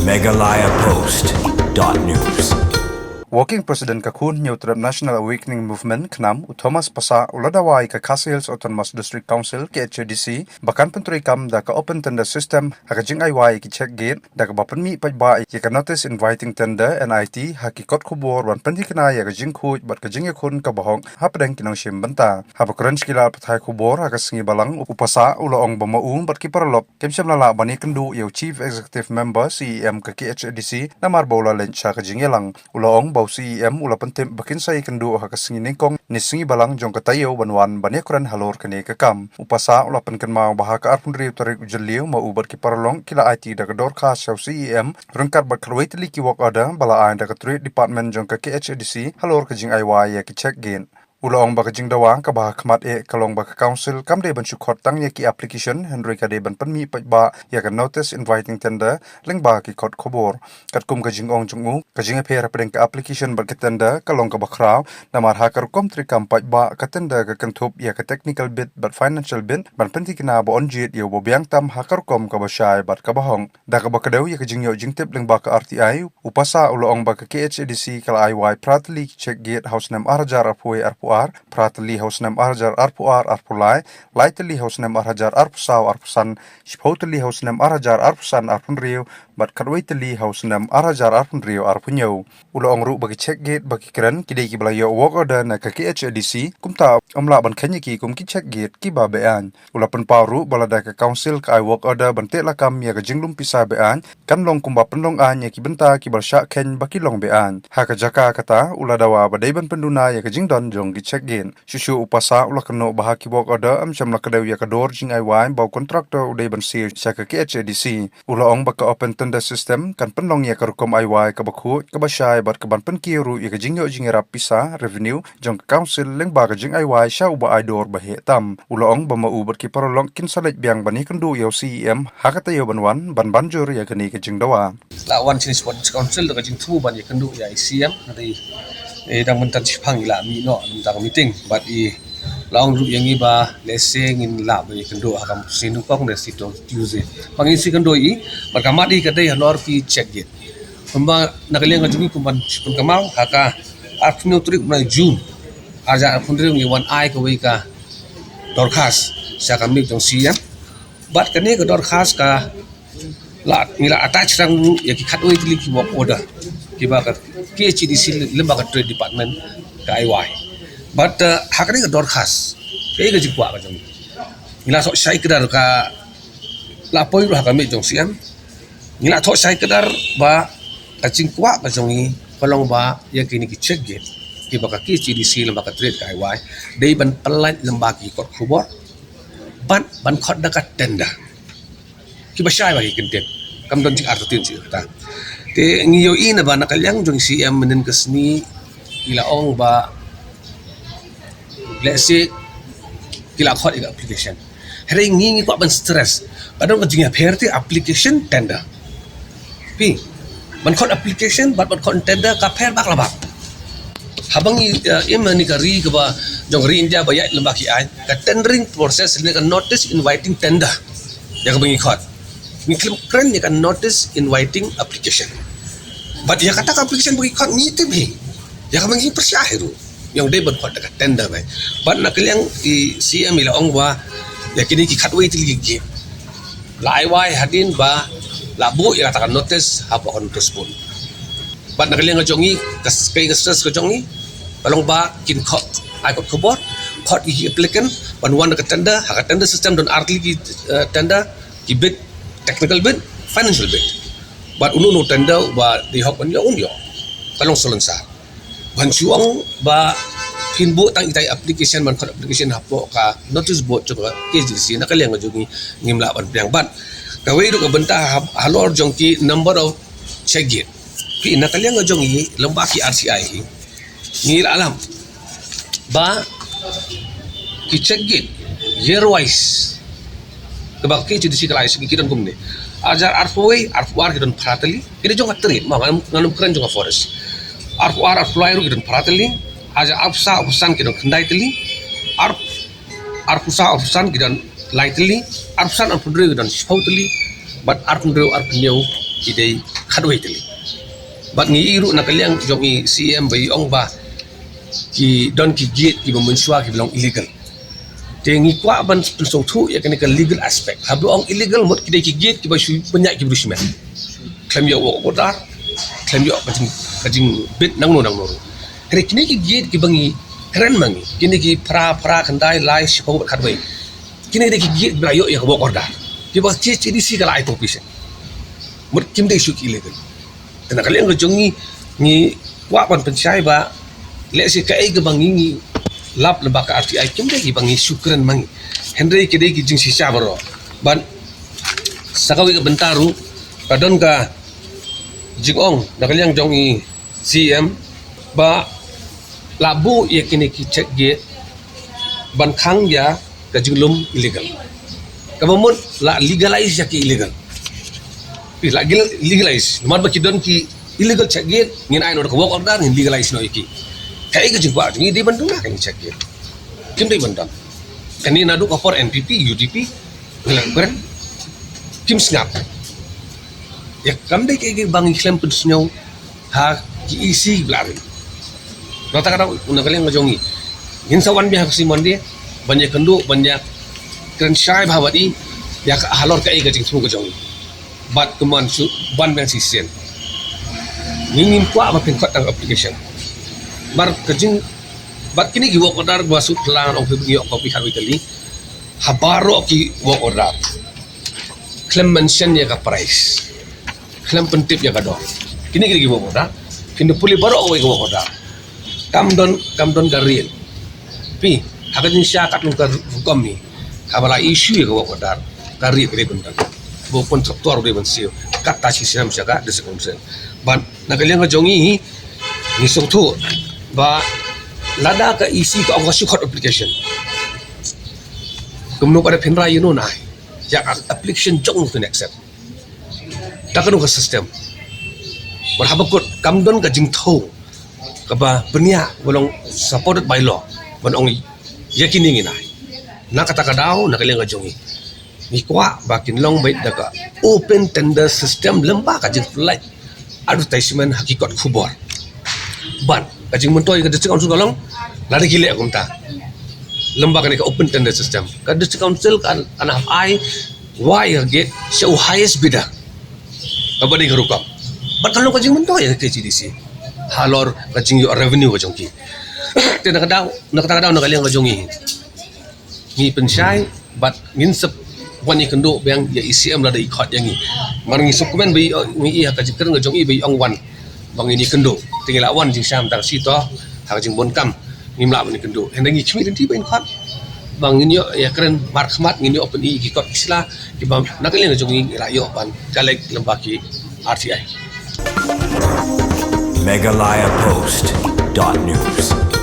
megalayapost.news Working President Kakun Neutral National Awakening Movement Knam Thomas Pasa Uladawai ka Castle Autonomous District Council ke HDC bahkan penturi kam da ka open tender system hakajing aiwai ki check gate da ka bapan mi pajba ya ka notice inviting tender NIT hakikot khubor wan pandikna ya ka jing khuj bat ka jing yakun ka bahong hapadang kinang shim banta habakran skila pathai khubor hakasingi balang upasa ulaong bamaung bat ki paralop kemsam lala bani kendu yo Chief Executive Member CEM ka HDC namar bola lencha ka jing yalang ulaong bau CEM ula pentem bakin sai kendu hakasingi ningkong nisingi balang jong katayo banwan banyakuran halor kene kakam upasa ula penken mau bahaka arpun riu tarik ujeliu mau ubat ki paralong kila IT daga dorka shaw CEM rengkar bat kalwaitli ki wok ada bala ain daga trade department jong ka HDC halor ka jing IY ya ki check gain Ulaong baka jing dawang ka baha khamat kalong baka council kamde ban sukhot tang ya ki application henry ka de ban panmi pajba ya ka notice inviting tender leng ba ki khot khobor katkum ka jing ong jungu ka jing phe rapeng ka application ba ka tender kalong ka bakraw namar ha kar kom tri kam pajba ka tender ka kanthup ya ka technical bit but financial bit ban panti kina ba onjit yo bo biang tam ha kar kom ka ba shai bat ka bahong da ka ba ka dew ya ka jing yo jing tip leng ba ka RTI upasa ulaong ba ka KHDC kala IY pratli check gate house nam arjar apoi Pratali house nam arjar arpuar arpulai laitali house nam arjar arpusaw arpusan shpotali house nam arjar arpusan arpunriu bat kadwaitali house nam arjar arpunriu arpunyo ulaong ru bagi check gate bagi keren kidai ki balayo walk order na ka KHDC kumta amla ban khanya ki kum ki check gate ki ba bean ula pen paru balada ka council ka walk order ban te lakam ya ka jinglum pisa bean kan long kumba pendong an ya ki benta ki balsha ken baki long bean ha ka jaka kata ula dawa badai ban penduna ya ka jingdon jong ki check gain shushu upasa ula kano bahaki bok ada amcham la kadaw ya kador jing aiwai bau kontraktor udai ban sir saka ke HDC ula ong baka open tender system kan penlong ya karukom aiwai ka bakhu ka basai bat ka ban pen kiru ya ka jingyo jingera pisa revenue jong council leng ba ka jing aiwai sha uba aidor bahe tam ula ong bama u bat ki parolong kin salaj biang bani kendu yo CEM hakata yo banwan ban banjur ya kani ka jing dawa lawan sinis council ka jing thu ban ya kendu ya CEM ngai dang mentan sipang ila mi no dang meeting but laong ru yang iba leseng in la ba kendo akam sinu kong de sito Tuesday pangin si kendo markamat kadai hanor ki check gate pemba nakaleng ngajungi kumban pun kamau haka afternoon trip na June aja phundre ngi wan ai ka wei ka dorkhas sa kami jong siam but kane ka dorkhas ka la ngila attach rang ya ki khatoi tili ki work order ki ba ka KHDC lembaga trade department ka IY but hakani ka dorkhas kay ka jikwa ka jong ngila so sai kedar ka la poi ru hakami jong siam ngila tho sai kedar ba ka jingkwa ka jong kolong ba ya kini ki check gate ki ba ka KHDC lembaga trade ka IY dei ban pelan lembaga ki kot khubor ban khot da ka tenda ki ba sai ba ki kenten kam don jik artin ji ta te ngiyo ina ba nakalyang jong CM menen kasni ilaong ba let's say kila khot iga application hari ngi ko ban stress kadang kajing pherti application tender pi ban khot application ban khot tender ka pher bak labak habang imani ka ri ka ba jong ri india ba ya lembaki ai ka tendering process ni ka notice inviting tender ya ka bangi khot ni kren ni ka notice inviting application but ya kata application bagi khot ni te bhi ya ka bangi persyahiru yang dia berkhot dekat tender bai but nak yang CM ila ong wa ya kini ki khatwei til gi lai wai hadin ba labu ya katakan notice apa kon notice pun but nak yang jongi kas kai stress ko jongi balong ba kin khot ai ko khobor khot gi applicant ban wan dekat tender ha tender system don artli ki tender ki bid technical bid financial bid but unu tender ba di hok ban yo kalong solonsa ban chuang ba pinbo tang itai application man khot application hapo ka notice board choka KHDC nakaleng jogi ngimla ban piang ban kawai ru ka benta halor jongki number of check gate ki nakaleng jongi lembak ki RCI ngil alam ba ki check gate year wise kebak KHDC kalai segi kidan gumne ajar arfoi arfuar kidan pratali kini jong atrit ma nganum keren jong forest arfuar arflairu kidan pratali aja apsa usan kidan kendai teli arpusa usan kidan lai teli arpusan arpundre kidan spau teli but arpundre arpunyau kidai khadwai tili bat ngi iru na kaliang jong i CM bai ong ba ki don ki gate ki memunsua ki belong illegal te ngi kwa ban song thu ya kan legal aspect habu ong illegal mot ki ki gate ki ba shu banyak ki brusmen claim yo wo bodar claim yo kajing bit nang no kene kini ki gate ki bangi keren mangi kini ki pra kandai lai sipo khadwai kini ki gate bra yo ya wo ordar ki ba chi di si kala ai popisen mut kim dei shu illegal dan kalian ngejongi ni wa ban pencai ba le si kai ke bangi ni lap lebaka RTI kim dei bangi syukran mangi Henry kidei ki jing sisa baro ban sakawi ke bentaru kadon ka jingong da kalian jongi CM ba labu ye kini ki check gate ban khang ya ka jinglum illegal kamun la legalize ya ki illegal la legalize nomor baki don ki illegal check gate ngin ai no ko work order ngin legalize no iki kai ke jingwa ngi di bandung na kan check gate kim dei bandang kan ni nadu ko for NPP UDP ngilang keren kim snap ya kam dei ke bangi klem pun snyo ha ki isi blari rata kada una kalian ngajongi ngin sawan biha si monde banyak kendu banyak keren syai bhawadi ya halor kai ke jing thu ke jongi bat keman su ban ben sisen ngin kwa apa pin kota application bar kejing bat kini gi work order gua su pelan ong pi kopi harwi tali habaro ki work order claim mention ya ka price claim pentip ya ka do kini gi work order kini puli baro oi work order kam don garil pi hakajin syakat lu ka hukum ni kabala issue ya ka work order garil kire bentar bo kontraktor de bensio kata sistem jaga de sekomsen ban nakaliang ngajongi ni songtu ba lada ka isi ka ang code application kumno pada penra you know na ya application jong to accept takano ka system berhabakut kamdon ka jingtho ka ba benia bolong supported by law ban ong yakini ngina nakata ka daw nakaliang ngajongi ni kwa bakin long bait daga open tender system lemba ka jing flight advertisement hakikat khubor ban ka jing mentoy ka district council kalong lari gile akumta lemba ka open tender system ka district council kan anah ai wire gate show highest bidder ka bani garukam ban kalong ka jing mentoy ka CDC halor ka jing yo revenue ka jongki te nakadaw nakaliang ka jongi ni pensyai bat nginsep wani kendo bang ya ICM la da ikot yang ni marangi dokumen bi ngi ka jikir ngajong i bi ong wan bang ini kendo tinggal wan jing sam tang sito ha jing bon kam ni mla ni kendo hendangi chmi ti ben khot bang ini ya keren markmat ngini open i ikot isla ki bang nakali ngajong i la yo ban kalek lembaki RTI Megalayapost.news